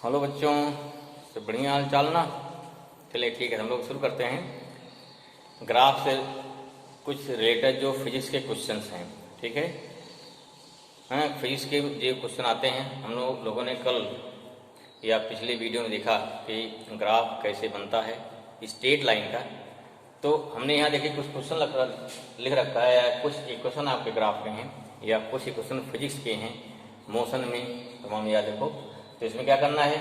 Hello बच्चों, सब बढ़िया हाल चाल ना। चलिए ठीक है, हम लोग शुरू करते हैं ग्राफ से कुछ रिलेटेड जो फिजिक्स के क्वेश्चंस हैं। ठीक है, हाँ, फिजिक्स के जो क्वेश्चन आते हैं हम लोगों ने कल या पिछले वीडियो में देखा कि ग्राफ कैसे बनता है स्ट्रेट लाइन का। तो हमने यहाँ देखिए कुछ क्वेश्चन लिख रखा है, या कुछ इक्वेशन आपके ग्राफ के हैं या कुछ इक्वेशन फिजिक्स के हैं मोशन में तमाम। याद देखो, तो इसमें क्या करना है,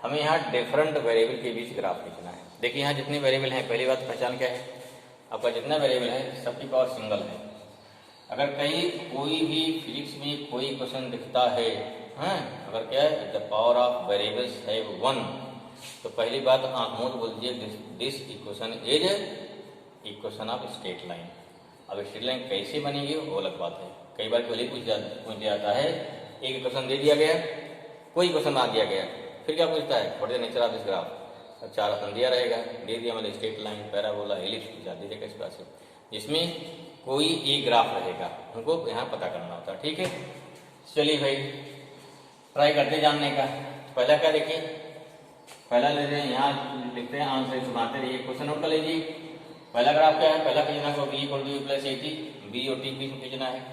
हमें यहाँ डिफरेंट वेरिएबल के बीच ग्राफ लिखना है। देखिए यहाँ जितने वेरिएबल हैं, पहली बात पहचान क्या है, आपका जितना वेरिएबल है सबकी पावर सिंगल है। अगर कहीं कोई भी फिजिक्स में कोई क्वेश्चन दिखता है, हाँ, अगर क्या है द पावर ऑफ वेरिएबल्स है 1, तो पहली बात आंख मूंद बोल दीजिए this equation is equation of straight line. अब स्ट्रेट लाइन कैसे बनेगी वो अलग बात है। कई बार पहले पूछ जाता है, एक इक्वेशन दे दिया गया, कोई क्वेश्चन आ दिया गया, फिर क्या पूछता है what is the nature of this graph. अब 4 ऑप्शन दिया रहेगा, दे दिया मतलब स्ट्रेट लाइन, पैराबोला, एलिप्स पूछा दे देगा इस प्रकार से, जिसमें कोई एक ग्राफ रहेगा, हमको यहाँ पता करना होता है। ठीक है, चलिए भाई ट्राई करते जानने का। पहला क्या देखिए, पहला ले रहे हैं, यहाँ लिखते हैं आंसर सुनाते रहिए, क्वेश्चन नोट कर लीजिए। पहला ग्राफ क्या है, पहला खींचना को B equal to U plus A T, B और टी बीच में खींचना है।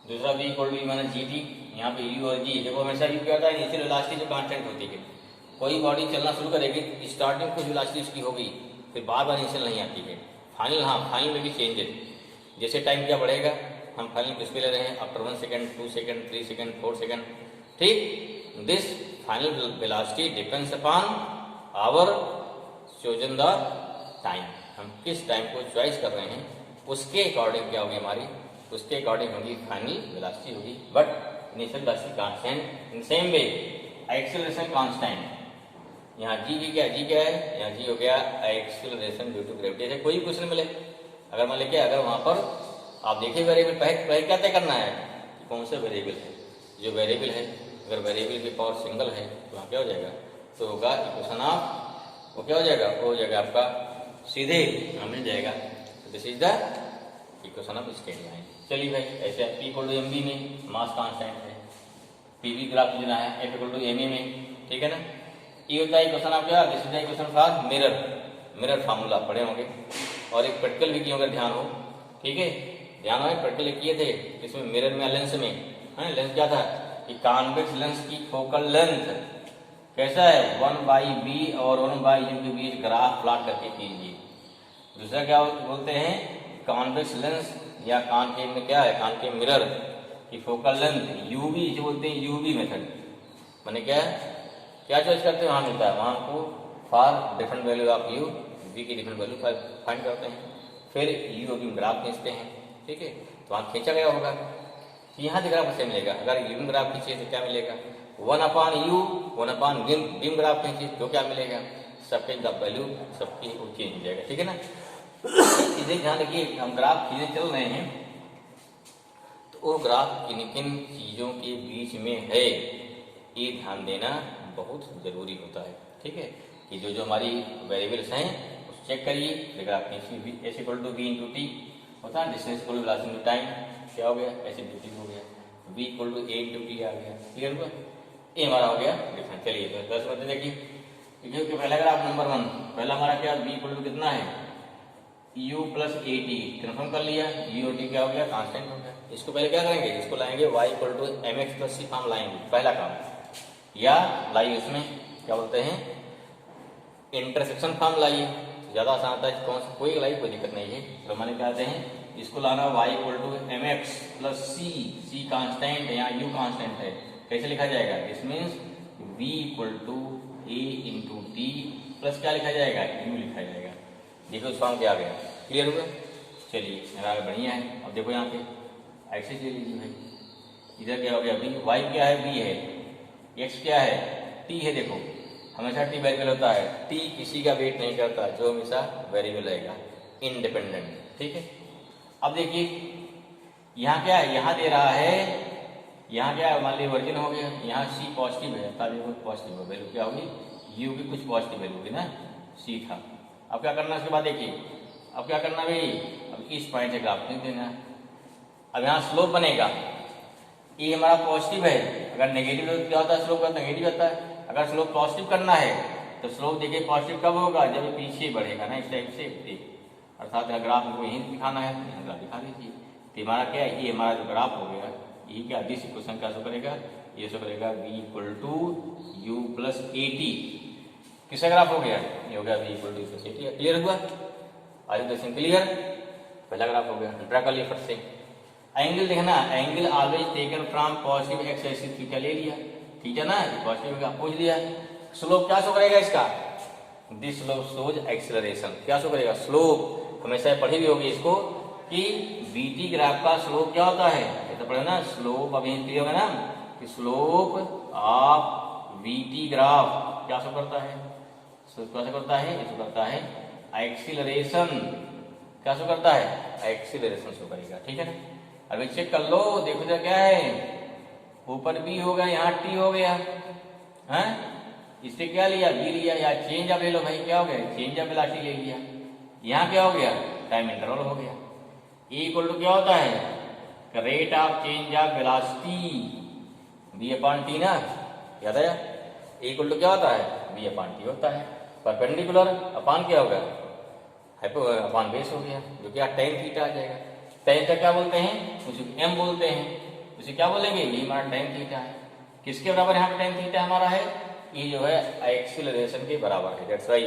दूसरा B equal to you minus ji T, यहाँ पे यू और जी, देखो हमेशा यू क्या होता है, इनिशियल वेलोसिटी जो कांस्टेंट होती है। कोई बॉडी चलना शुरू करेगी, स्टार्टिंग कुछ वेलोसिटी उसकी होगी, फिर बार बार इनिशियल नहीं आती है, फाइनल, हाँ फाइनल में भी चेंज है। जैसे टाइम क्या बढ़ेगा, हम फाइनल किस पे ले रहे हैं, after 1 second, 2 second, 3 second, 4 second. ठीक, this final velocity depends upon our chosen the time, हम किस टाइम को चॉइस कर रहे हैं उसके अकॉर्डिंग क्या होगी हमारी, उसके अकॉर्डिंग होगी फाइनल वेलोसिटी होगी। But initial velocity constant, in same way acceleration constant. यहाँ जी भी क्या, जी क्या है, यहाँ जी हो गया एक्सेलरेशन ड्यू टू ग्रेविटी। जैसे कोई क्वेश्चन मिले, अगर मान लीजिए अगर वहाँ पर आप देखिए वेरिएबल पहले क्या तय करना है कि कौन से वेरिएबल है, जो वेरिएबल है अगर वेरिएबल की पावर सिंगल है तो वहाँ क्या हो जाएगा, तो होगा इक्वेशन ऑफ, वो क्या हो जाएगा, वो हो जाएगा आपका सीधे मिल जाएगा। This is the equation of straight line. चलिए भाई ऐसे P equal to M B में मास कांस्टेंट है, पी वी ग्राफ लेना है F equal to M A में, ठीक है ना। ये होता है इक्वेशन ऑफ क्या, this is the equation for mirror, mirror formula पढ़े होंगे, और एक प्रैक्टिकल भी किए होंगे, ध्यान हो, ठीक है, ध्यान हो, प्रैक्टिकल किए थे इसमें मिरर में लेंस में, है लेंस क्या था कि कॉन्वेक्स लेंस की फोकल लेंथ कैसा है 1/b और 1/u के बीच ग्राफ प्लॉट करके कीजिए। दूसरा क्या बोलते हैं, कॉन्वेक्स लेंस या कॉनकेव में क्या है, कॉनकेव मिरर की फोकल लेंथ यूवी, जो बोलते हैं यूवी मेथड, माने क्या है, क्या चॉइस करते हैं वहाँ मिलता है, वहाँ को for different value of U V की डिफरेंट वैल्यू फाइंड करते हैं, फिर यू की ग्राफ खींचते हैं। ठीक है, तो वहाँ खींचा गया होगा, यहाँ दिख रहा कैसे मिलेगा, अगर यू ग्राफ खींचे तो क्या मिलेगा 1/u, 1/बीम, बीम ग्राफ खींचे तो क्या मिलेगा, सबके वैल्यू सबकी चेंज हो जाएगा। ठीक है ना। इसे ध्यान रखिए, हम ग्राफ खींचे चल रहे हैं तो वो ग्राफ किन किन चीज़ों के बीच में है ये ध्यान देना बहुत जरूरी होता है। ठीक है, कि जो हमारी वेरिएबल्स हैं उस चेक करिए, ग्राफ खींची, s equal to b into t होता है, distance equal to velocity into time, क्या हो गया ऐसे ड्यूटी हो गया, v equal to A into t आ गया, क्लियर हुआ, ये हमारा हो गया डिफरेंस। चलिए तो 10 बजे देखिए, क्योंकि पहला ग्राफ नंबर 1, पहला हमारा क्या v इक्वल टू कितना है u plus A T, confirm कर लिया, u और t क्या हो गया कांस्टेंट हो गया। इसको पहले क्या करेंगे, इसको लाएंगे y equal to M X plus C form लाएंगे, पहला काम, या लाइए उसमें क्या बोलते हैं इंटरसेक्शन फॉर्म लाइए, ज़्यादा आसान आता है, कौन सा कोई लाइए कोई दिक्कत नहीं है। तो मैंने कहते हैं इसको लाना y equal to M X plus C constant है, यहाँ u कांस्टेंट है, कैसे लिखा जाएगा, this means v equal to A into T plus क्या लिखा जाएगा u लिखा जाएगा। देखो इस फॉर्म पे आ गया, क्लियर हुआ। चलिए मेरा बढ़िया है, अब देखो यहाँ पे ऐसे ले लीजिए भाई, इधर क्या हो गया v, y क्या है b है, x क्या है t है, देखो हमेशा t वेरिएबल होता है, t किसी का वेट नहीं करता, जो हमेशा वेरिएबल रहेगा इंडिपेंडेंट। ठीक है, अब देखिए यहाँ क्या है, यहाँ दे रहा है, यहाँ क्या मान लीजिए वर्जिन हो गया, यहाँ c पॉजिटिव है, पॉजिटिव वैल्यू क्या होगी, u की कुछ पॉजिटिव वैल्यू होगी ना, c था। अब क्या करना, उसके बाद देखिए अब क्या करना भाई, अब इस पॉइंट से ग्राफ लिख देना। अब यहाँ स्लोप बनेगा, ये हमारा पॉजिटिव है, अगर नेगेटिव क्या होता है स्लोप का, नेगेटिव होता है, अगर स्लोप पॉजिटिव करना है तो स्लोप देखिए पॉजिटिव कब होगा, जब ये पीछे बढ़ेगा ना, इस टाइप से, अर्थात अगर ग्राफ को यहीं दिखाना है तो यहाँ ग्राफ दिखा दीजिए। तो हमारा क्या है, ये हमारा जो ग्राफ हो गया, ये क्या दिस इक्वेशन क्या शो करेगा, ये शो करेगा v equal to U plus A T. किसका ग्राफ हो गया, ये हो गया v equal to A T. Clear हुआ, आर यू क्वेश्चन क्लियर? पहला ग्राफ हो गया, ड्रा कर लिया फट से। एंगल देखना, angle always taken from positive X axis, theta ले लिया, थीटा ना पॉजिटिव का पूछ लिया। स्लोप क्या शो करेगा इसका, दिस स्लोप शोज एक्सेलरेशन। क्या शो करेगा, स्लोप हमेशा पढ़ी भी होगी इसको कि बीटी ग्राफ का स्लोप क्या होता है, ये तो पढ़े ना, स्लोप अभी क्लियर होगा ना कि स्लोप ऑफ बीटी ग्राफ क्या शो करता है, क्या शो करता है, ये शो करता है एक्सीलरेशन। क्या शो करता है, एक्सीलरेशन शो करेगा। ठीक है ना, अभी चेक कर लो, देखो जरा क्या है, ऊपर बी हो गया, यहाँ टी हो गया है, इससे क्या लिया, बी लिया, या चेंज ऑफ ले लो भाई, क्या हो गया, चेंज ऑफ वेलोसिटी ले लिया। यहाँ क्या हो गया, टाइम इंटरवल हो गया। E इक्वल टू क्या होता है, rate of change of velocity B upon T ना, याद आया। E इक्वल टू क्या होता है, बी अपॉन टी होता है। परपेंडिकुलर अपॉन क्या होगा, अपॉन बेस हो गया, जो कि टेन थीटा आ जाएगा। टेन का क्या बोलते हैं, उसे m बोलते हैं, उसे क्या बोलेंगे, ये हमारा टेन थीटा है। किसके बराबर यहाँ पे टेन थीटा हमारा है, ये जो है एक्सीलरेशन के बराबर है। That's why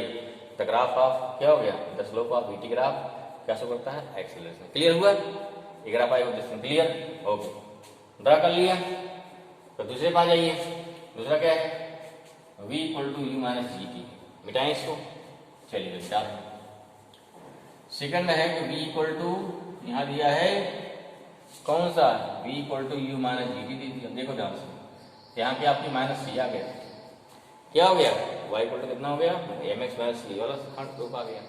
the graph of क्या हो गया, the slope of BT graph क्या शो करता है, एक्सीलरेशन। क्लियर हुआ, ये ग्राफ आई क्वेश्चन क्लियर, ओके, ड्रा कर लिया। तो दूसरे पास जाइए, दूसरा क्या है, v equal to you minus ji t, मिटाएं इसको, चलिए मिटा। सेकंड है कि v इक्वल टू, यहाँ दिया है कौन सा, v equal to you minus ji t दे दिया। देखो ध्यान से, यहाँ पे आपकी माइनस सी आ गया, क्या हो गया, y इक्वल टू कितना हो गया, एम एक्स माइनस सी वाला खंड रूप आ गया,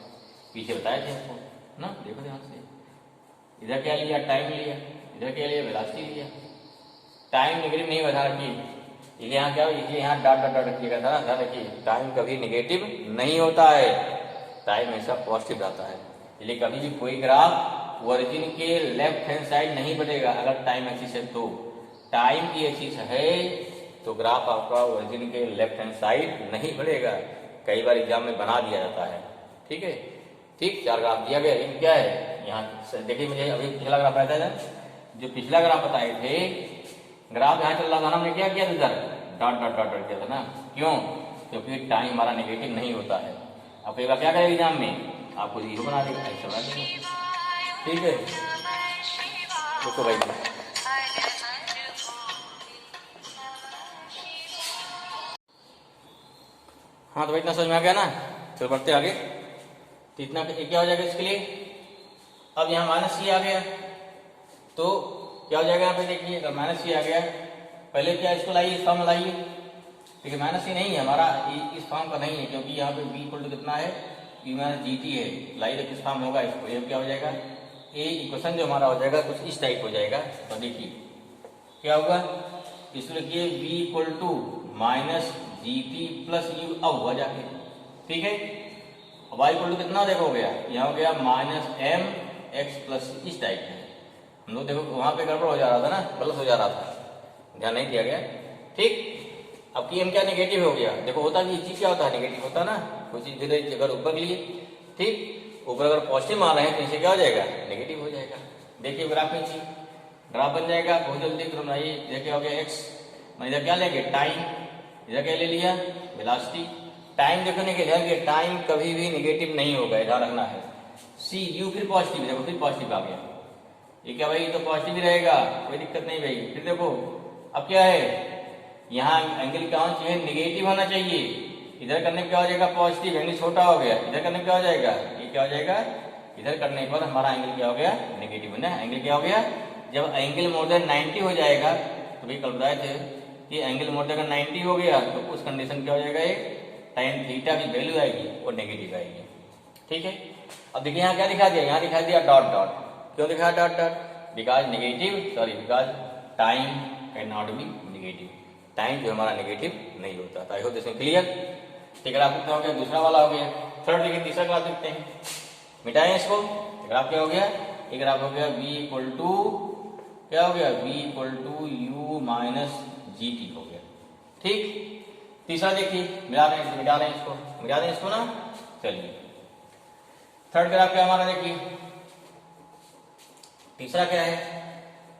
पीछे बताया थे आपको ना। देखो ध्यान से, इधर क्या लिया, टाइम लिया, इधर क्या लिया, वेलोसिटी लिया। टाइम नेगेटिव नहीं बता रखी, इसलिए यहाँ क्या, इसलिए यहाँ डॉट डॉट डॉट रखिएगा था ना, ध्यान रखिए, टाइम कभी नेगेटिव नहीं होता है, टाइम हमेशा पॉजिटिव रहता है। इसलिए कभी भी कोई ग्राफ ओरिजिन के लेफ्ट हैंड साइड नहीं बढ़ेगा। अगर टाइम एक्सिस है तो, टाइम की एक्सिस है तो ग्राफ आपका ओरिजिन के लेफ्ट हैंड साइड नहीं बढ़ेगा। कई बार एग्जाम में बना दिया जाता है। ठीक है, ठीक, चार ग्राफ दिया गया, लेकिन क्या है यहाँ देखिए, मुझे अभी पिछला ग्राफ बताया था, जो पिछला ग्राफ बताए थे, ग्राफ यहाँ चल रहा था ना, हमने क्या किया था, इधर डॉट डॉट डॉट डॉट किया था ना, क्यों, क्योंकि टाइम हमारा नेगेटिव नहीं होता है। अब कई बार क्या करेगा एग्जाम में, आपको जीरो बना देगा, ऐसा बना देगा। ठीक है, देखो भाई, हाँ तो भाई इतना समझ में आ गया ना, चलो बढ़ते आगे। तो इतना क्या हो जाएगा इसके लिए, अब यहाँ माइनस सी आ गया, तो क्या हो जाएगा यहाँ पे, देखिए अगर माइनस सी आ गया, पहले क्या इसको लाइए, इस फॉर्म में लाइए। देखिए माइनस सी नहीं है हमारा, इस फॉर्म का नहीं है, क्योंकि यहाँ पे बी इक्वल टू कितना है, यू माइनस जी टी है। लाइए तो किस फॉर्म होगा इसको, ये क्या हो जाएगा, ए इक्वेशन जो हमारा हो जाएगा कुछ इस टाइप हो जाएगा। तो देखिए क्या होगा, इसको लिखिए v equal to minus ji T plus U, अब हुआ जाके, ठीक है। अब y इक्वल टू कितना देखो हो गया, यहाँ हो गया माइनस एम एक्स प्लस, इस टाइप में। हम लोग देखो वहां पे गड़बड़ हो जा रहा था ना, गलत हो जा रहा था, ध्यान नहीं दिया गया। ठीक, अब की एम क्या नेगेटिव हो गया, देखो होता भी चीज क्या होता है, नेगेटिव होता ना, कोई चीज धीरे अगर ऊपर लिए, ठीक, ऊपर अगर पॉजिटिव मान रहे हैं तो नीचे क्या हो जाएगा, नेगेटिव हो जाएगा। देखिए ग्राफ नीचे ग्राफ बन जाएगा बहुत जल्दी, तो बनाइए। देखिए हो गया एक्स, मैं इधर क्या लेंगे, टाइम, इधर क्या ले लिया, वेलोसिटी। टाइम देखने के ध्यान, टाइम कभी भी नेगेटिव नहीं होगा, ध्यान रखना है। सी यू फिर पॉजिटिव, देखो फिर पॉजिटिव आ गया, ये क्या भाई, तो पॉजिटिव ही रहेगा, कोई दिक्कत नहीं भाई। फिर देखो अब क्या है, यहाँ एंगल कौन चाहिए, नेगेटिव होना चाहिए। इधर करने पे क्या हो जाएगा, पॉजिटिव, एंगल छोटा हो गया, इधर करने पे क्या हो जाएगा, ये क्या हो जाएगा, इधर करने पर हमारा एंगल क्या हो गया, नेगेटिव है ना। एंगल क्या हो गया, जब एंगल मोर देन 90 हो जाएगा, तो भाई कल बताए थे कि एंगल मोर देन 90 हो गया तो उस कंडीशन क्या हो जाएगा, ये tan थीटा की वैल्यू आएगी वो नेगेटिव आएगी। ठीक है, अब देखिए यहाँ क्या दिखा दिया, यहाँ दिखा दिया डॉट डॉट, क्यों दिखाया dot dot, because negative, sorry because time can not be negative, time जो हमारा नेगेटिव नहीं होता था। I hope this is clear. ठीक है, ग्राफ हो गया, दूसरा वाला हो गया। थर्ड देखिए, तीसरा ग्राफ देखते हैं, मिटाएं इसको। ग्राफ क्या हो गया, एक ग्राफ हो गया v इक्वल टू क्या हो गया, v equal to you minus ji T हो गया। ठीक, तीसरा देखिए, मिला रहे हैं इसको ना। चलिए थर्ड ग्राफ क्या हमारा, देखिए तीसरा क्या है,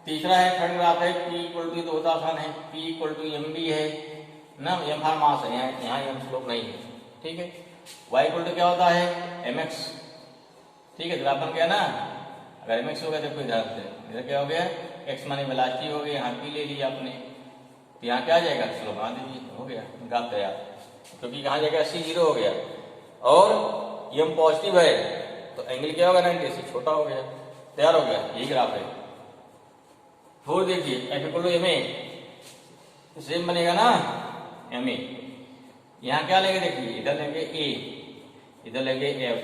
तीसरा है थर्ड ग्राफ है P इक्वल टू, तो होता आसान है, P इक्वल टू mv है ना, m हर मास है, यहाँ m स्लोप नहीं है, ठीक है। y इक्वल टू क्या होता है mx, ठीक है, ग्राफ बन गया ना। अगर mx हो गया तो कोई इधर क्या हो गया, x माने वेलोसिटी हो गई, यहाँ p ले लिया आपने, तो यहाँ क्या आ जाएगा स्लोप आ दीजिए, हो गया ग्राफ तैयार। क्योंकि कहाँ जाएगा c 0 हो गया और m पॉजिटिव है तो एंगल क्या होगा 90 से छोटा हो गया, तैयार हो गया, यही ग्राफ है। फोर देखिए f equal to ma, same बनेगा ना ma, यहाँ क्या लेंगे देखिए, इधर लेंगे a, इधर लेंगे f,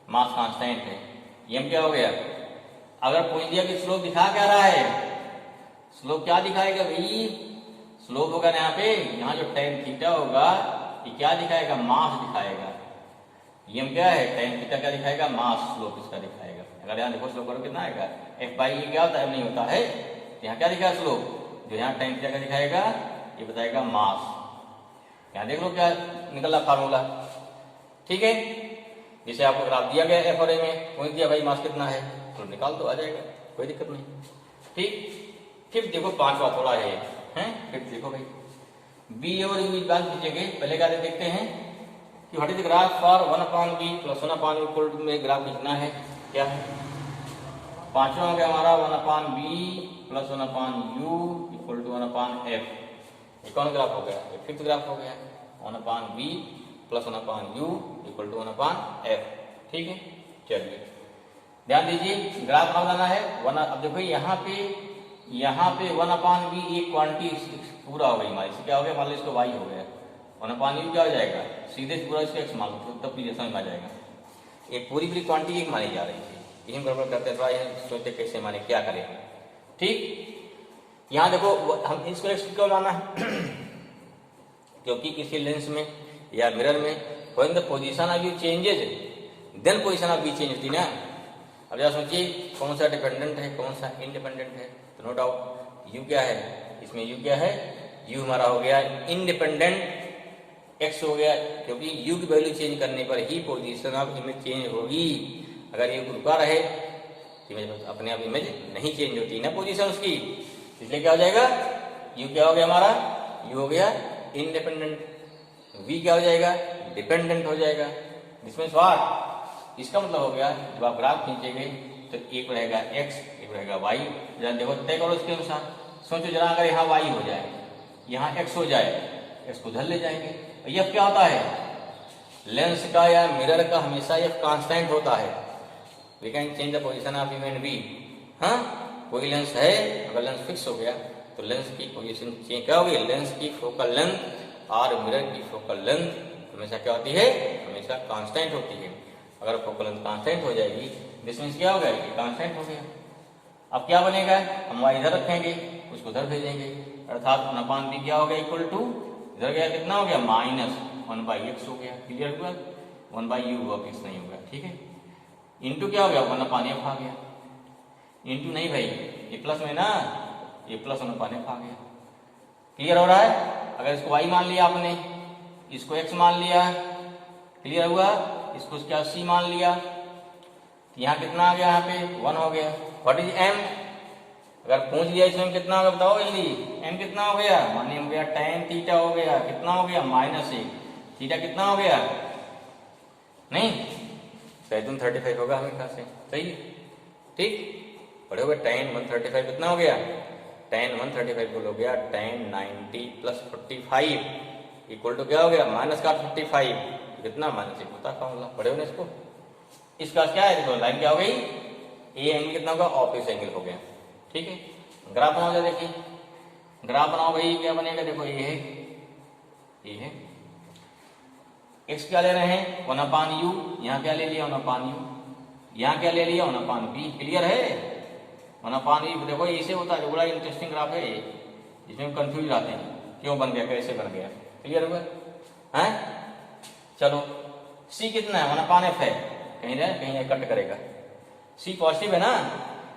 मास कांस्टेंट है, m क्या हो गया। अगर पूछ दिया कि स्लोप दिखा क्या रहा है, स्लोप क्या दिखाएगा भाई, स्लोप होगा यहाँ पे, यहाँ जो tan थीटा होगा ये क्या दिखाएगा, मास दिखाएगा। m क्या है, tan थीटा क्या दिखाएगा, मास, स्लोप इसका दिखाएगा। अगर यहाँ देखो स्लोप कितना आएगा, f बाई ए क्या होता है, नहीं होता है, यहाँ क्या दिखा स्लोप, जो यहाँ tan थीटा क्या दिखाएगा, ये बताएगा मास। यहाँ देख लो क्या निकला फार्मूला, ठीक है। जिसे आपको ग्राफ दिया गया एफ और ए में, पूछ दिया भाई मास कितना है, तो निकाल दो, आ जाएगा, कोई दिक्कत नहीं, ठीक। फिर देखो पांचवा थोड़ा है, फिर देखो भाई बी और यू बात खींचेंगे। पहले क्या देखते हैं कि what is the graph for 1/b plus 1/u equal to में ग्राफ खींचना है, क्या है पांचवा हो गया हमारा 1/b plus 1/u equal to 1/f, ये कौन ग्राफ हो गया, ये फिफ्थ ग्राफ हो गया, 1/b plus 1/u equal to 1/f, ठीक है। चलिए ध्यान दीजिए, ग्राफ बनाना है वन। अब देखो यहाँ पे 1/b एक क्वांटिटी पूरा हो गई हमारी, क्या हो गया, मान लो इसको y हो गया, 1/u क्या हो जाएगा, सीधे पूरा इसको x मान लो, तब भी समझ में आ जाएगा। एक पूरी क्वांटिटी एक मानी जा रही है, यही गड़बड़ करते हैं, थोड़ा यह सोचते कैसे माने, क्या करें, ठीक। यहाँ देखो हम इसको x क्यों माना है क्योंकि किसी लेंस में या मिरर में when the position of U changes then position of B change होती ना। अब जरा सोचिए कौन सा डिपेंडेंट है कौन सा इंडिपेंडेंट है, तो नो डाउट यू क्या है, इसमें यू क्या है, यू हमारा हो गया इंडिपेंडेंट, एक्स हो गया, क्योंकि यू की वैल्यू चेंज करने पर ही पोजीशन ऑफ इमेज चेंज होगी। अगर ये रुका रहे इमेज अपने आप इमेज नहीं चेंज होती ना पोजीशन उसकी, इसलिए क्या हो जाएगा, यू क्या हो गया हमारा, यू हो गया इंडिपेंडेंट, वी क्या हो जाएगा, डिपेंडेंट हो जाएगा। इसमें स्वाट इसका मतलब हो गया जब आप ग्राफ खींचेंगे तो एक रहेगा x एक रहेगा y, जरा देखो तय करो उसके अनुसार। सोचो जरा अगर यहाँ y हो जाए यहाँ x हो जाए, x को उधर ले जाएंगे। f क्या होता है, लेंस का या मिरर का हमेशा f कांस्टेंट होता है। We can change the position of image v, हाँ कोई लेंस है अगर लेंस फिक्स हो गया तो लेंस की पोजीशन चेंज क्या होगी, लेंस की फोकल लेंथ और मिरर की फोकल लेंथ हमेशा क्या होती है, हमेशा कांस्टेंट होती है। अगर फोकल लेंथ कांस्टेंट हो जाएगी डिस्टेंस क्या हो गया, कांस्टेंट हो गया। अब क्या बनेगा, हम y इधर रखेंगे उसको उधर भेजेंगे, अर्थात 1/b क्या हो गया इक्वल टू, इधर गया कितना हो गया -1/x हो गया, क्लियर हुआ, 1/u हुआ, फिक्स नहीं होगा, ठीक है। इंटू क्या हो गया 1/f आ गया, इंटू नहीं भाई ये प्लस में ना, ये प्लस 1/f आ गया, क्लियर हो रहा है। अगर इसको y मान लिया आपने, इसको x मान लिया, क्लियर हुआ, इसको क्या c मान लिया, यहाँ कितना आ गया, यहाँ पे 1 हो गया। व्हाट इज m, अगर पूछ लिया इसमें कितना होगा बताओ जल्दी, m कितना हो गया, मानिए हो गया tan थीटा हो गया, कितना हो गया -1, थीटा कितना हो गया, नहीं सैदुन 35 होगा हमें ख्याल से, सही ठीक, पढ़े हुए tan 135 कितना हो गया, tan 135 को हो गया tan 90 + 45 इक्वल टू क्या हो गया -45, कितना -1 होता फॉर्मूला, पढ़े हुए इसको। इसका क्या है, देखो लाइन क्या हो गई, ए एंगल कितना होगा, ऑपोजिट एंगल हो गया, ठीक है। ग्राफ बनाओ जरा, देखिए ग्राफ बनाओ भाई, क्या बनेगा, देखो ये है x क्या ले रहे हैं 1/u, यहाँ क्या ले लिया 1/u, यहाँ क्या ले लिया 1/b, क्लियर है। 1/u देखो इसे होता है, बड़ा इंटरेस्टिंग ग्राफ है इसमें कंफ्यूज आते हैं, क्यों बन गया कैसे बन गया, क्लियर हुआ है। चलो c कितना है 1/f है, कहीं ना कहीं कट करेगा, c पॉजिटिव है ना,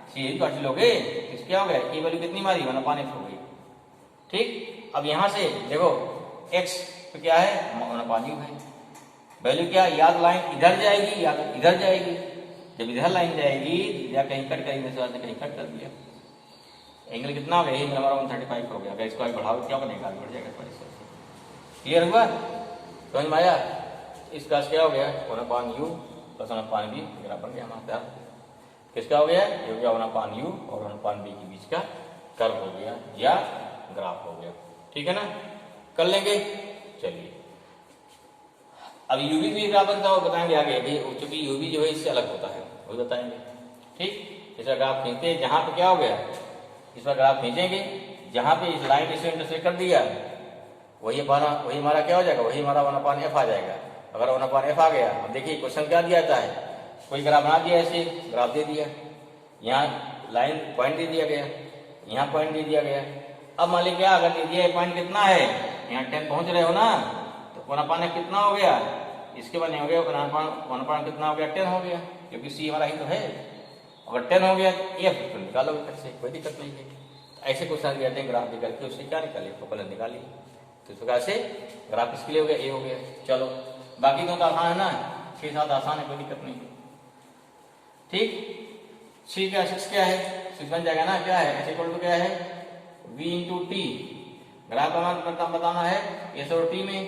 c पॉजिटिव लोगे इस क्या हो गया, की वैल्यू कितनी मारी 1/f हो गई, ठीक। अब यहां से देखो x तो क्या है, 1/u है। वैल्यू क्या, या तो लाइन इधर जाएगी या तो इधर जाएगी। जब इधर लाइन जाएगी या कहीं कट करेंगे तो कहीं कट कर दिया। एंगल कितना हो गया, यही हमारा 135 हो गया। अगर इसको बढ़ाओ क्या बनेगा, आगे बढ़ जाएगा थोड़ी सी। क्लियर हुआ, समझ में आया। इसका क्या हो गया, 1/u प्लस 1/v ग्राफ बन गया हमारा। किसका हो गया, ये हो गया 1/u और 1/v के बीच का कर्व हो गया या ग्राफ हो गया। ठीक है ना, कर लेंगे। चलिए अब यूवी भी ग्राफ बनता हो बताएंगे आगे भी, चूंकि यूवी जो है इससे अलग होता है वो बताएंगे। ठीक, इसका ग्राफ खींचते हैं, जहां पे क्या हो गया, इस पर ग्राफ खींचेंगे, जहां पे इस लाइन इसे इंटरसेक्ट कर दिया वही हमारा क्या हो जाएगा, वही हमारा 1/f आ जाएगा। अगर 1/f आ गया, अब देखिए क्वेश्चन क्या दिया जाता है, कोई ग्राफ बना दिया, ऐसे ग्राफ दे दिया, यहाँ लाइन पॉइंट दे दिया गया, यहाँ पॉइंट दे दिया गया। अब मान लीजिए क्या अगर दे दिया पॉइंट कितना है, यहाँ 10 पहुंच रहे हो ना, तो 1/f कितना हो गया, इसके बाद नहीं हो गया 1/f कितना हो गया, 10 हो गया, क्योंकि सी हमारा ही तो है। अगर 10 हो गया एफ तो निकालोगे फिर से, कोई दिक्कत नहीं है। तो ऐसे क्वेश्चन दिए जाते हैं ग्राफ निकाल के, उससे क्या निकालिए, फोकल निकालिए। तो इस प्रकार से ग्राफ किसके लिए हो गया, ए हो गया। चलो बाकी तो आसान है ना, 6-7 आसान है, कोई दिक्कत नहीं। ठीक, 6 क्या 6 क्या है, 6 बन जाएगा ना, क्या है एस इक्वल टू क्या है v इंटू टी। ग्राफ का बताना है एस और टी में।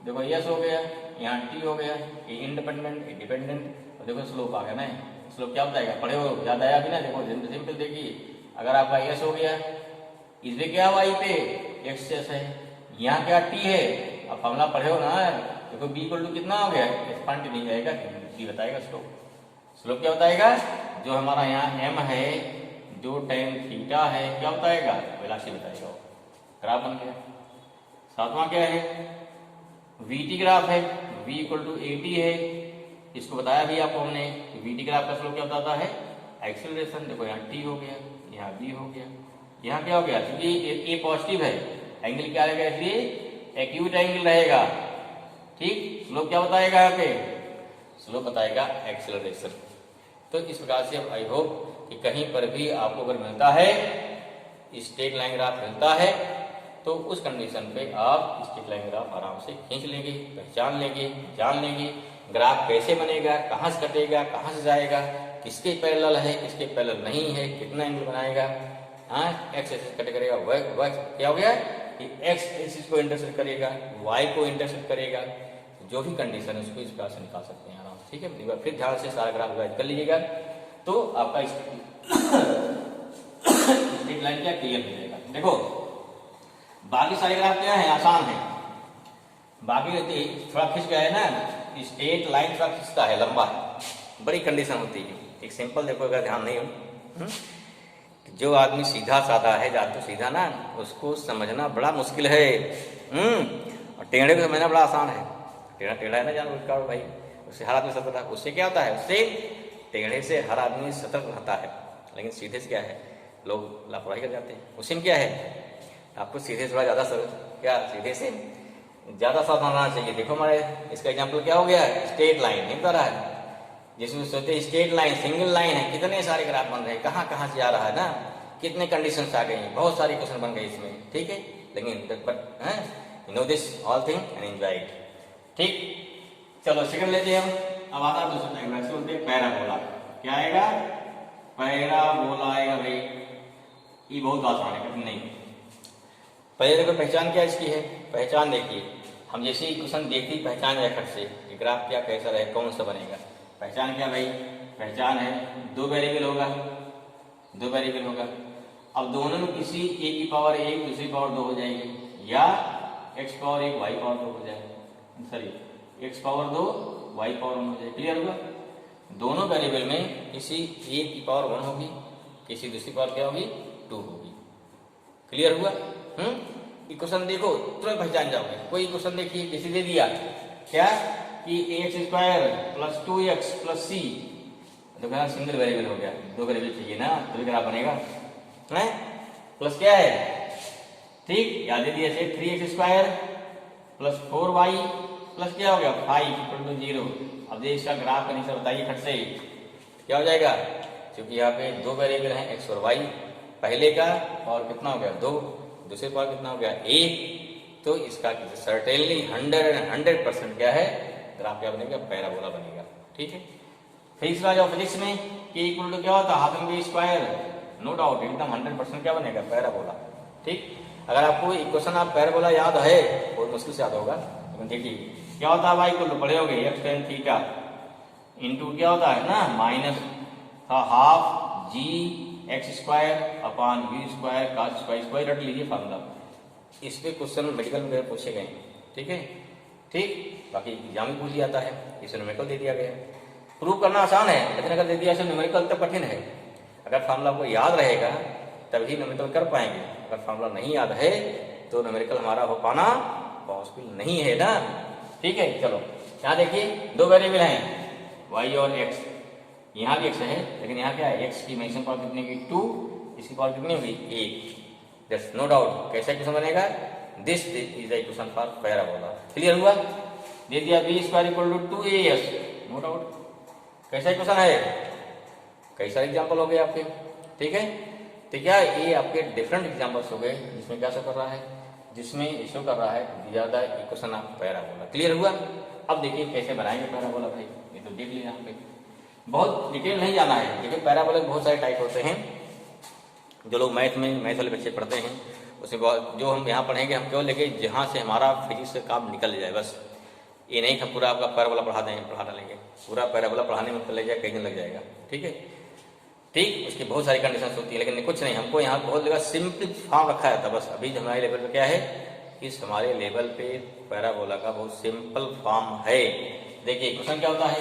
देखो एस हो गया, यहाँ टी हो गया, ये इंडिपेंडेंट ये डिपेंडेंट, और देखो स्लोप आ गया ना। स्लोप क्या बताएगा, पढ़े हो, याद आया भी ना। देखो सिंपल देखिए, अगर आपका एस हो गया, इसमें क्या वाई पे एक्स एस है, यहाँ क्या टी है, अब फॉर्मूला पढ़े हो ना। देखो बी इक्वल टू कितना हो गया, एक्सपांड नहीं जाएगा, बी बताएगा स्लोप। स्लोप क्या बताएगा, जो हमारा यहाँ एम है, जो टेन थीटा है, क्या बताएगा, वेलोसिटी बताएगा। ग्राफ बन गया। सातवां क्या है, वीटी ग्राफ है, v इक्वल टू एटी है, इसको बताया भी आपको हमने। वीटी ग्राफ का स्लोप क्या बताता है, एक्सेलरेशन। देखो यहाँ टी हो गया, यहाँ बी हो गया, यहाँ क्या हो गया, क्योंकि ए पॉजिटिव है, एंगल क्या रहेगा, इसलिए एक्यूट एंगल रहेगा। ठीक, स्लोप क्या बताएगा, यहाँ पे स्लोप बताएगा एक्सेलरेशन। तो इस प्रकार से आई होप कि कहीं पर भी आपको अगर मिलता है स्ट्रेट लाइन ग्राफ मिलता है, तो उस कंडीशन पे आप स्ट्रेट लाइन ग्राफ आराम से खींच लेंगे, पहचान लेंगे, जान लेंगे ग्राफ कैसे बनेगा, कहाँ से कटेगा, कहाँ से जाएगा, किसके पैरेलल है, किसके पैरेलल नहीं है, कितना एंगल बनाएगा। हाँ, एक्स एक्सिस कट करेगा, वह क्या हो गया कि एक्स एक्सिस को इंटरसेक्ट करेगा, वाई को इंटरसेक्ट करेगा। जो भी कंडीशन है उसको इस प्रकार से निकाल सकते हैं आराम से। ठीक है, एक बार फिर ध्यान से सारा ग्राफ डिवाइड कर लीजिएगा, तो आपका स्ट्रेट लाइन क्या क्लियर हो जाएगा। देखो बाकी सारे ग्राफ क्या है, आसान है। बाकी थोड़ा खिंच गया है ना, स्ट्रेट लाइन थोड़ा खिंचता है, लंबा है, बड़ी कंडीशन होती है। एक सिंपल देखो, अगर ध्यान नहीं हो, जो आदमी सीधा साधा है, जादू सीधा ना, उसको समझना बड़ा मुश्किल है। और टेढ़े को समझना बड़ा आसान है। टेढ़ा टेढ़ा है ना, जान का भाई, उससे हर आदमी सतर्क रहता है। उससे क्या होता है, उससे टेढ़े से हर आदमी सतर्क रहता है, लेकिन सीधे से क्या है, लोग लापरवाही कर जाते हैं। उसी में क्या है, आपको सीधे थोड़ा ज़्यादा क्या सीधे से ज़्यादा सावधान रहना चाहिए। देखो हमारे इसका एग्जाम्पल क्या हो गया, स्ट्रेट लाइन नहीं बता रहा है, जिसमें सोचते स्ट्रेट लाइन सिंगल लाइन है, कितने सारे ग्राफ बन रहे हैं, कहाँ कहाँ से आ रहा है ना, कितने कंडीशंस आ गई हैं, बहुत सारे क्वेश्चन बन गए इसमें। ठीक है, लेकिन but know this all thing and enjoy it. ठीक, चलो सेकंड लेते हैं हम। अब आता है दूसरा टाइप, बोलते हैं पैराबोला। क्या आएगा, पैराबोला आएगा भाई। ये बहुत आसान है, कठिन नहीं। पहले देखो पहचान क्या इसकी है, पहचान देखिए, हम जैसे ही क्वेश्चन देखते ही पहचान है खट से, ग्राफ क्या कैसा रहे, कौन सा बनेगा। पहचान क्या भाई, पहचान है दो वेरिएबल होगा, दो वेरिएबल होगा। अब दोनों में किसी एक की पावर 1 दूसरी पावर 2 हो जाएगी, या x पावर 1 y पावर 2 हो जाएगा, sorry x power 2 y power 1 हो जाएगा। क्लियर हुआ, दोनों वेरिएबल में किसी एक की पावर 1 होगी, किसी दूसरी पावर क्या होगी 2 होगी। क्लियर हुआ। क्वेश्चन देखो तुरंत पहचान जाओगे। कोई क्वेश्चन देखिए, किसी दे दिया क्या कि ax² plus 2x plus c, तो कहना सिंगल वेरिएबल हो गया, दो वेरिएबल चाहिए ना, तभी ग्राफ बनेगा है। प्लस क्या है, ठीक, याद दे दिया 3x² प्लस 4y प्लस क्या हो गया 5 = 0। अब देखिए इसका ग्राफ कंडीशन बताइए खट से, क्या हो जाएगा, क्योंकि यहाँ पे दो वेरिएबल हैं x और y, पहले का पावर कितना हो गया 2, दूसरे पावर कितना हो गया 1, तो इसका सर्टेनली 100% क्या है, ग्राफ क्या बनेगा, पैराबोला बनेगा। ठीक है, फिजिक्स में जाओ, फिजिक्स में के इक्वल टू क्या होता है, half M B square, no doubt एकदम 100% क्या बनेगा, पैराबोला। ठीक, अगर आपको इक्वेशन आप पैराबोला याद है, बहुत मुश्किल से याद होगा, लेकिन देखिए क्या होता है, वाई इक्वल टू पढ़े होगे एक्स टेन थीटा इंटू क्या होता है ना, minus half G X square upon V square cos square, रट लीजिए फार्मूला। इस पे क्वेश्चन मेडिकल में पूछे गए। ठीक है, ठीक, बाकी एग्जाम में पूछ लिया जाता है, इसे न्यूमेरिकल दे दिया गया। प्रूव करना आसान है, लेकिन अगर दे दिया इसे न्यूमेरिकल तो कठिन है। अगर फार्मूला आपको याद रहेगा तभी न्यूमेरिकल कर पाएंगे, अगर फार्मूला नहीं याद है तो न्यूमेरिकल हमारा हो पाना पॉसिबल नहीं है ना। ठीक है, चलो यहाँ देखिए दो वेरिएबल हैं वाई और एक्स, यहाँ भी एक्स है लेकिन यहाँ क्या है, एक्स की मैक्सिमम पावर कितनी होगी 2, इसकी पावर कितनी होगी 1। दैट्स नो डाउट कैसा इक्वेशन बनेगा, this is the equation for parabola. Clear हुआ, दे दिया b square equal to 2as, no doubt कैसा इक्वेशन है, कई सारे एग्जाम्पल हो गए आपके। ठीक है, तो क्या ये आपके डिफरेंट एग्जाम्पल्स हो गए जिसमें क्या शो कर रहा है, जिसमें शो कर रहा है ज्यादा इक्वेशन ऑफ पैराबोला। क्लियर हुआ, अब देखिए कैसे बनाएंगे पैराबोला भाई, ये तो देख लिया यहाँ पे, बहुत डिटेल नहीं जाना है। देखिए पैराबोला बहुत सारे टाइप होते हैं, जो लोग मैथ वाले बच्चे पढ़ते हैं उसमें जो हम यहाँ पढ़ेंगे हम केवल लेके जहाँ से हमारा फिजिक्स का काम निकल जाए बस, ये नहीं हम पूरा आपका पैराबोला पढ़ा डालेंगे, पूरा पैराबोला पढ़ाने में लग जाएगा, कई दिन लग जाएगा। ठीक है, ठीक, उसकी बहुत सारी कंडीशन होती है, लेकिन कुछ नहीं, हमको यहाँ बहुत जगह सिंपल फॉर्म रखा जाता है बस। अभी हमारे लेवल पे क्या है, इस हमारे लेवल पे पैराबोला का बहुत सिंपल फॉर्म है। देखिए क्वेश्चन क्या होता है,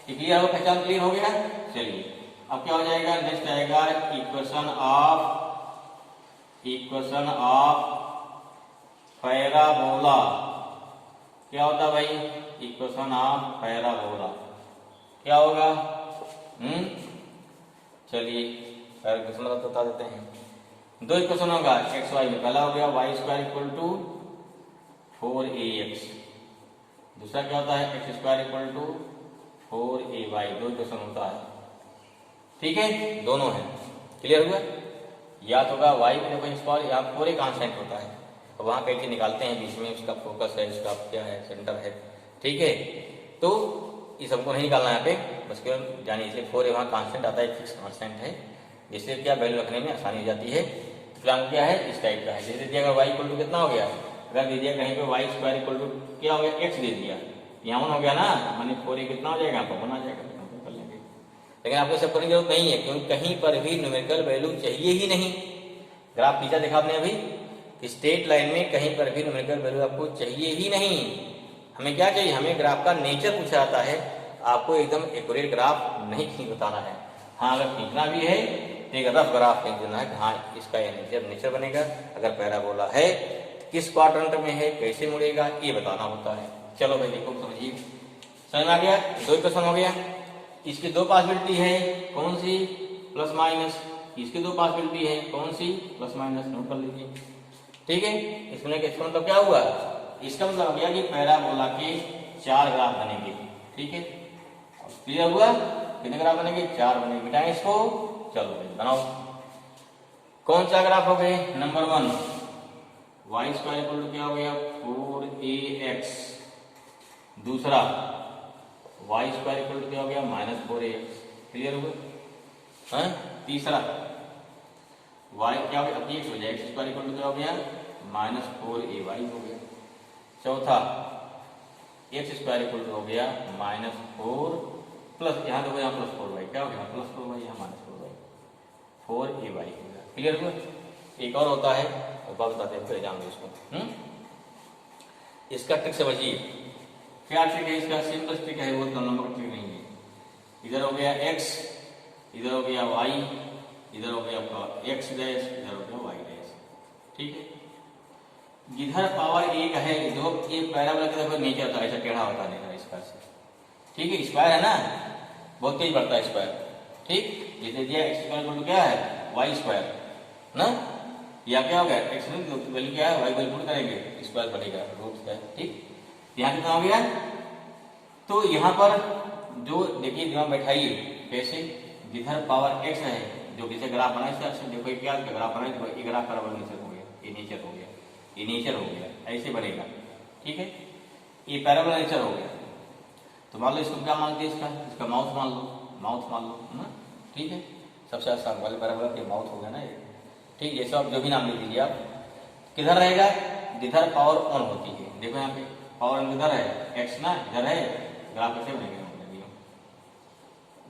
क्लियर हो, पहचान क्लियर हो गया। चलिए अब क्या हो जाएगा, नेक्स्ट आएगा इक्वेशन ऑफ पैराबोला। क्या होता है भाई, इक्वेशन ऑफ पैराबोला क्या होगा, चलिए इक्वेशन बता देते हैं। दो इक्वेशन होगा एक्स वाई में, पहला हो गया Y square equal to 4ax, दूसरा क्या होता है x square equal to 4ay, दो इक्वेशन होता है। ठीक है, दोनों है, क्लियर हुआ। या तो होगा वाई में देखो स्क्वायर, या 4 एक कांस्टेंट होता है, तो वहां कहीं निकालते हैं बीच में उसका फोकस है, उसका क्या है सेंटर है। ठीक है, तो ये सबको नहीं निकालना यहाँ पे, बस केवल जानिए इसलिए 4 वहाँ कांस्टेंट आता है, फिक्स कांस्टेंट है, जिससे क्या वैल्यू रखने में आसानी हो जाती है। प्लान क्या है इस टाइप का है, जैसे दिया वाई इक्वल टू कितना हो गया, अगर दे दिया कहीं पे वाई स्क्वायर इक्वल टू क्या हो गया एक्स दे दिया, यहाँ हो गया ना, मानी 4 कितना हो जाएगा, आपको बना जाएगा, कर लेंगे। लेकिन आपको सब करने की जरूरत नहीं है, क्योंकि कहीं पर भी न्यूमेरिकल वैल्यू चाहिए ही नहीं। ग्राफ खींचा देखा आपने अभी, स्ट्रेट लाइन में कहीं पर भी न्यूमेरिकल वैल्यू आपको चाहिए ही नहीं। हमें क्या चाहिए, हमें ग्राफ का नेचर पूछा जाता है, आपको एकदम एक्यूरेट ग्राफ नहीं खींच बताना है। हाँ अगर खींचना भी है तो एक रफ ग्राफ खींच देना है, हाँ इसका ये नेचर बनेगा, अगर पैराबोला है किस क्वाड्रेंट में है, कैसे मुड़ेगा, ये बताना होता है। चलो भाई देखो समझिए, समझ में आ गया, दो क्वेश्चन हो गया। इसकी दो पॉसिबिलिटी है, कौन सी, प्लस माइनस, इसकी दो पॉसिबिलिटी है, कौन सी, प्लस माइनस, नोट कर लीजिए। ठीक है, इसमें इसका मतलब क्या हुआ, इसका मतलब हो गया कि पैराबोला के 4 ग्राफ बनेंगे। ठीक है, क्लियर हुआ, कितने ग्राफ बनेंगे, 4 बनेंगे, मिटाएं इसको, चलो भाई बनाओ। कौन सा ग्राफ हो गए, number 1 y square equal to क्या हो गया 4ax, दूसरा वाई स्क्वायर इक्वल टू क्या हो गया -4ax, क्लियर हुआ। तीसरा वाई क्या हो गया, x हो जाए, एक्स स्क्वायर इक्वल टू क्या हो गया -4ay हो गया। चौथा एक्स स्क्वायर इक्वल टू हो गया -4 प्लस, यहाँ देखो यहाँ +4y, क्या हो गया +4y, यहाँ -4y, 4ay हो गया। क्लियर हुआ। एक और होता है, और बात बताते हैं, फिर जान दो इसको। इसका ट्रिक समझिए, क्या ट्रिक है इसका, सिंपल ट्रिक है, वो 2 नंबर ट्रिक नहीं है। इधर हो गया x, इधर हो गया y, इधर हो गया x डैश, इधर हो गया y डैश। ठीक है, जिधर पावर 1 है, जो ये पैराबोला का देखो नीचे होता है, ऐसा टेढ़ा होता है इसका से। ठीक है, स्क्वायर है ना, बहुत तेज बढ़ता है स्क्वायर। ठीक, जैसे दिया एक्स स्क्वायर क्या है वाई स्क्वायर ना, या क्या हो गया एक्स वैल्यू क्या है वाई वैल्यू पुट करेंगे, स्क्वायर बढ़ेगा, रूट है। ठीक, यहाँ कितना हो गया, तो यहाँ पर जो देखिए दिमाग बैठाइए कैसे, जिधर पावर एक्स है, जो किसी ग्राफ बनाए देखो क्या ग्राफ बनाए, ये ग्राफ बराबर नीचे हो गया, ये नीचे हो गया, ये नेचर हो गया, ऐसे बढ़ेगा, ठीक है। ये पैराबोला नेचर हो गया। तो मान लो इसको क्या मानते हैं, इसका माउथ मान लो, माउथ मान लो, है ना, ठीक है। सबसे आसान वाले पैराबोला के माउथ हो गया ना ये, ठीक। जैसे आप जो भी नाम लिख दीजिए आप, किधर रहेगा, जिधर पावर ऑन होती है। देखो यहाँ पे पावर ऑन किधर है, एक्स ना, इधर है, ग्राफ कैसे बनेगा,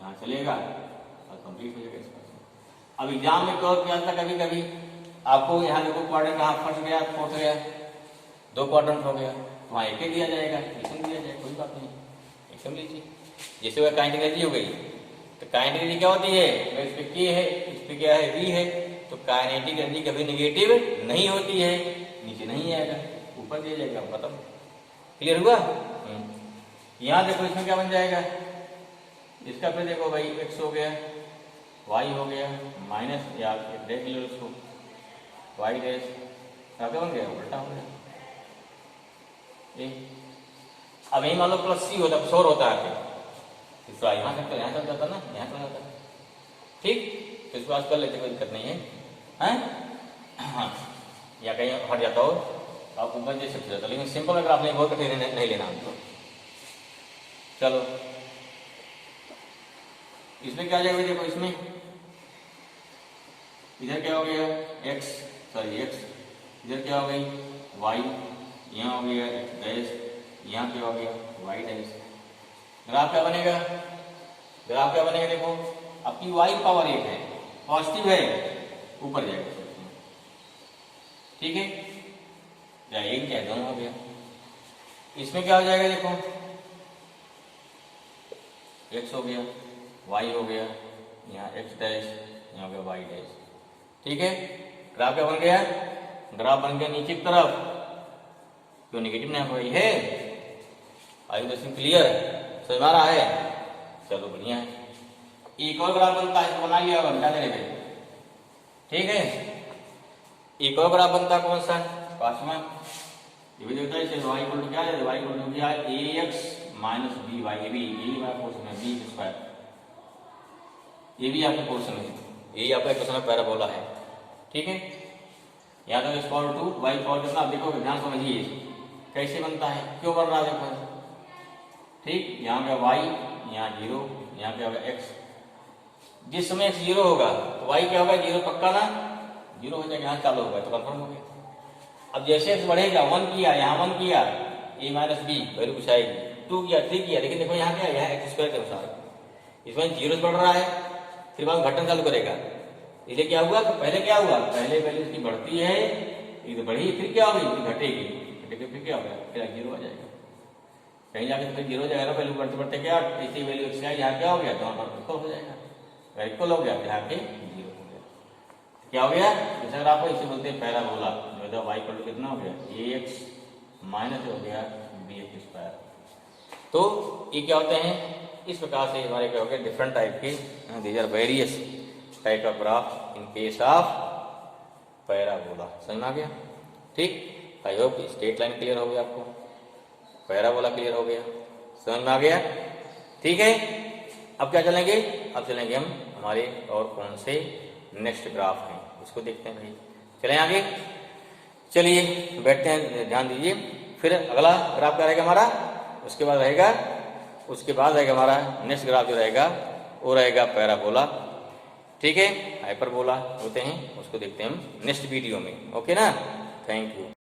यहाँ चलेगा और कंप्लीट हो जाएगा इस पर। अब एग्जाम में क्या किया था, कभी कभी आपको यहाँ देखो क्वाड्रेंट कहाँ फर्स्ट गया, फोर्थ गया, 2 क्वाड्रेंट हो गया, तो वहाँ एक ही दिया जाएगा, एक्शन दिया जाएगा, कोई बात नहीं, एक्शन लीजिए। जैसे वह काइनेटिक एनर्जी हो गई, तो काइनेटिक एनर्जी क्या होती है, इस पे के है, इस पे क्या है, वी है, तो काइनेटिक एनर्जी कभी निगेटिव नहीं होती है, नीचे नहीं आएगा, ऊपर दिया जाएगा, खत्म। क्लियर हुआ। यहाँ देखो इसमें क्या बन जाएगा, इसका फिर देखो भाई x हो गया, y हो गया, माइनस या देख लो इसको y डैश, क्या बन गया, उल्टा हो गया ये। अब यही मान लो प्लस c होता, शोर होता है, इसको यहाँ तक तो यहाँ चल जाता ना, यहाँ चल जाता, ठीक। तो इसको आज कर लेते, कोई दिक्कत नहीं है, हैं, हाँ, या कहीं हट जाता हो आप ऊपर दे सकते हो, लेकिन सिंपल अगर आपने बहुत कठिन नहीं लेना हमको। चलो इसमें क्या जाएगा, देखो इसमें इधर क्या हो गया x, इधर क्या हो गई y, यहाँ हो गया x डैश, यहाँ क्या हो गया y डैश। ग्राफ क्या बनेगा, ग्राफ क्या बनेगा, देखो आपकी y पावर 1 है, पॉजिटिव है, ऊपर जाएगा, ठीक है, चाहे एक चाहे दोनों हो गया। इसमें क्या हो जाएगा, देखो x हो गया, y हो गया, यहाँ x डैश, यहाँ हो गया y डैश, ठीक है। ग्राफ क्या बन गया, ग्राफ बन गया नीचे की तरफ, क्यों नेगेटिव नहीं कोई है, आई क्वेश्चन क्लियर, समझ में आ रहा है, चलो बढ़िया है। एक और ग्राफ बनता है, बना लिया होगा, मिटा देने पे, ठीक है। एक और ग्राफ बनता है, कौन सा, पांचवा, ये भी देखता है, y इक्वल टू क्या है, y इक्वल टू क्या है, ax minus b y, b यही हमारा पोर्शन है, बी स्क्वायर, ये भी आपका पोर्शन है, यही आपका क्वेश्चन में पैराबोला है, ठीक है। यहाँ तो x पावर 2 y पावर कितना, आप देखो ध्यान समझिए कैसे बनता है, क्यों बन रहा है, देखो ठीक, यहाँ का y, यहाँ 0, यहाँ क्या होगा x, जिस समय x 0 होगा तो y क्या होगा, 0 पक्का ना, 0 हो जाएगा, यहाँ चालू होगा तो कंफर्म हो गया। अब जैसे x बढ़ेगा, 1 किया, यहाँ 1 किया, a माइनस बी वैल्यू कुछ आएगी, 2 किया, 3 किया, लेकिन देखो यहाँ क्या है, यहाँ एक्स स्क्वायर के अनुसार इसमें 0 बढ़ रहा है, फिर बाद घटना चालू करेगा, इसलिए क्या हुआ, तो पहले क्या हुआ, पहले वैल्यू इसकी बढ़ती है, ये तो बढ़ी, फिर क्या होगी, फिर घटेगी, घटेगी फिर क्या होगा, फिर 0 आ जाएगा, कहीं जाके तो फिर 0 हो जाएगा ना, वैल्यू बढ़ते बढ़ते क्या, इसी वैल्यू एक्स यहाँ क्या हो गया, दोनों इक्वल हो जाएगा, इक्वल हो गया, यहाँ पे 0 हो गया, क्या हो गया, जैसे अगर आपको इसे बोलते हैं पैराबोला, जो y इक्वल टू कितना हो गया, ax माइनस हो गया bx स्क्वायर। तो ये क्या होते हैं, इस प्रकार से हमारे क्या हो गया, डिफरेंट टाइप के, these are various type of graph in case of parabola, समझ में आ गया, ठीक। I hope straight line clear हो गया आपको, पैराबोला क्लियर हो गया, समझ में आ गया, ठीक है। अब क्या चलेंगे, अब चलेंगे हम हमारे और कौन से नेक्स्ट ग्राफ हैं उसको देखते हैं भाई, चलें आगे, चलिए बैठते हैं, ध्यान दीजिए। फिर अगला ग्राफ क्या रहेगा हमारा, उसके बाद रहेगा हमारा नेक्स्ट ग्राफ जो रहेगा वो रहेगा पैराबोला, ठीक है, हाइपरबोला होते हैं, उसको देखते हैं हम नेक्स्ट वीडियो में, ओके ना, थैंक यू।